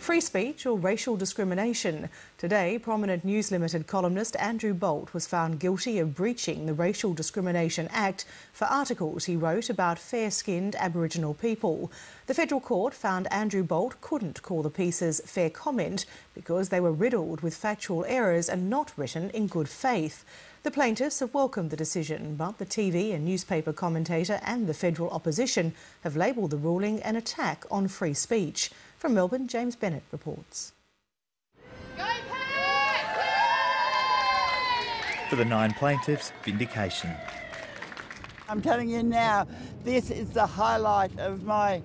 Free speech or racial discrimination? Today, prominent News Limited columnist Andrew Bolt was found guilty of breaching the Racial Discrimination Act for articles he wrote about fair-skinned Aboriginal people. The federal court found Andrew Bolt couldn't call the pieces fair comment because they were riddled with factual errors and not written in good faith. The plaintiffs have welcomed the decision, but the TV and newspaper commentator and the federal opposition have labelled the ruling an attack on free speech. From Melbourne, James Bennett reports. For the 9 plaintiffs, vindication. I'm telling you now, this is the highlight of my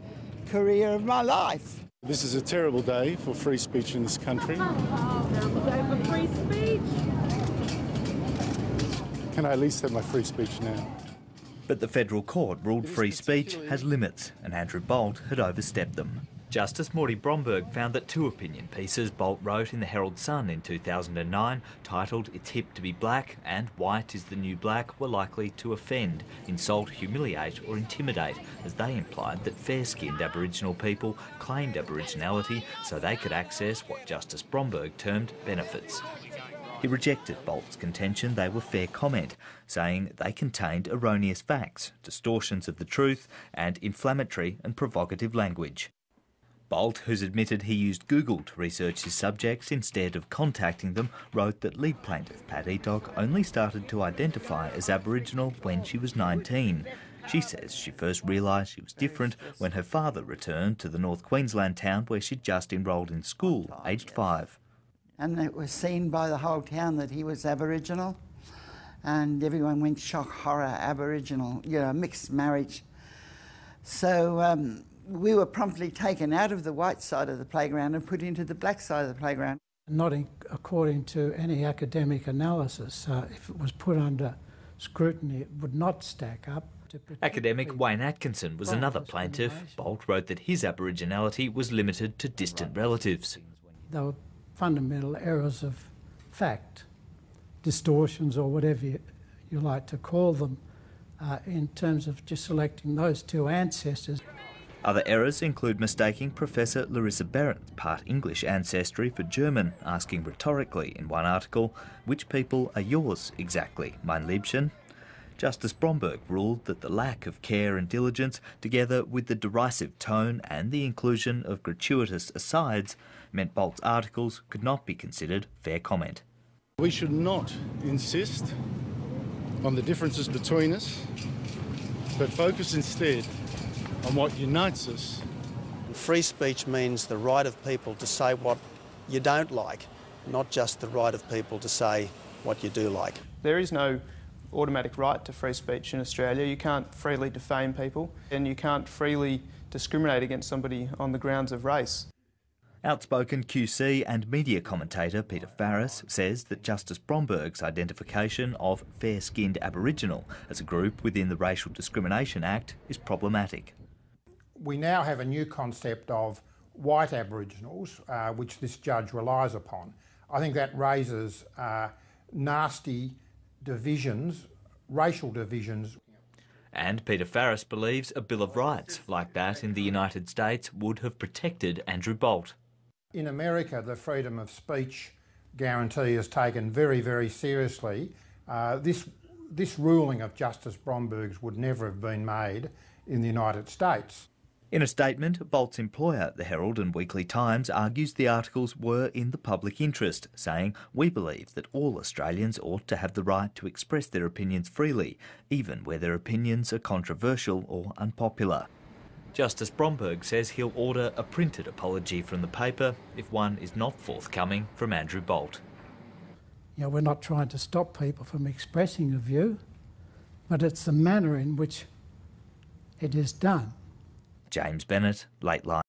career, of my life. This is a terrible day for free speech in this country. Terrible day for free speech. Can I at least have my free speech now? But the federal court ruled free speech has limits, and Andrew Bolt had overstepped them. Justice Morty Bromberg found that 2 opinion pieces Bolt wrote in the Herald Sun in 2009, titled "It's Hip to be Black" and "White is the New Black," were likely to offend, insult, humiliate or intimidate, as they implied that fair-skinned Aboriginal people claimed Aboriginality so they could access what Justice Bromberg termed benefits. He rejected Bolt's contention they were fair comment, saying they contained erroneous facts, distortions of the truth and inflammatory and provocative language. Bolt, who's admitted he used Google to research his subjects instead of contacting them, wrote that lead plaintiff Pat Eatock only started to identify as Aboriginal when she was 19. She says she first realised she was different when her father returned to the North Queensland town where she'd just enrolled in school, aged 5. And it was seen by the whole town that he was Aboriginal, and everyone went shock, horror, Aboriginal, mixed marriage. So we were promptly taken out of the white side of the playground and put into the black side of the playground. Not according to any academic analysis. If it was put under scrutiny, it would not stack up. Academic Wayne Atkinson was another plaintiff. Bolt wrote that his Aboriginality was limited to distant relatives. They were fundamental errors of fact, distortions or whatever you like to call them, in terms of just selecting those 2 ancestors. Other errors include mistaking Professor Larissa Barrett's part English ancestry for German, asking rhetorically in one article, "Which people are yours exactly, mein Liebchen?" Justice Bromberg ruled that the lack of care and diligence, together with the derisive tone and the inclusion of gratuitous asides, meant Bolt's articles could not be considered fair comment. We should not insist on the differences between us, but focus instead on what unites us. Free speech means the right of people to say what you don't like, not just the right of people to say what you do like. There is no automatic right to free speech in Australia. You can't freely defame people and you can't freely discriminate against somebody on the grounds of race. Outspoken QC and media commentator Peter Farris says that Justice Bromberg's identification of fair-skinned Aboriginal as a group within the Racial Discrimination Act is problematic. We now have a new concept of white Aboriginals, which this judge relies upon. I think that raises nasty divisions, racial divisions. And Peter Farris believes a Bill of Rights like that in the United States would have protected Andrew Bolt. In America, the freedom of speech guarantee is taken very, very seriously. This ruling of Justice Bromberg's would never have been made in the United States. In a statement, Bolt's employer, the Herald and Weekly Times, argues the articles were in the public interest, saying, "We believe that all Australians ought to have the right to express their opinions freely, even where their opinions are controversial or unpopular." Justice Bromberg says he'll order a printed apology from the paper if one is not forthcoming from Andrew Bolt. We're not trying to stop people from expressing a view, but it's the manner in which it is done. James Bennett, Late Line.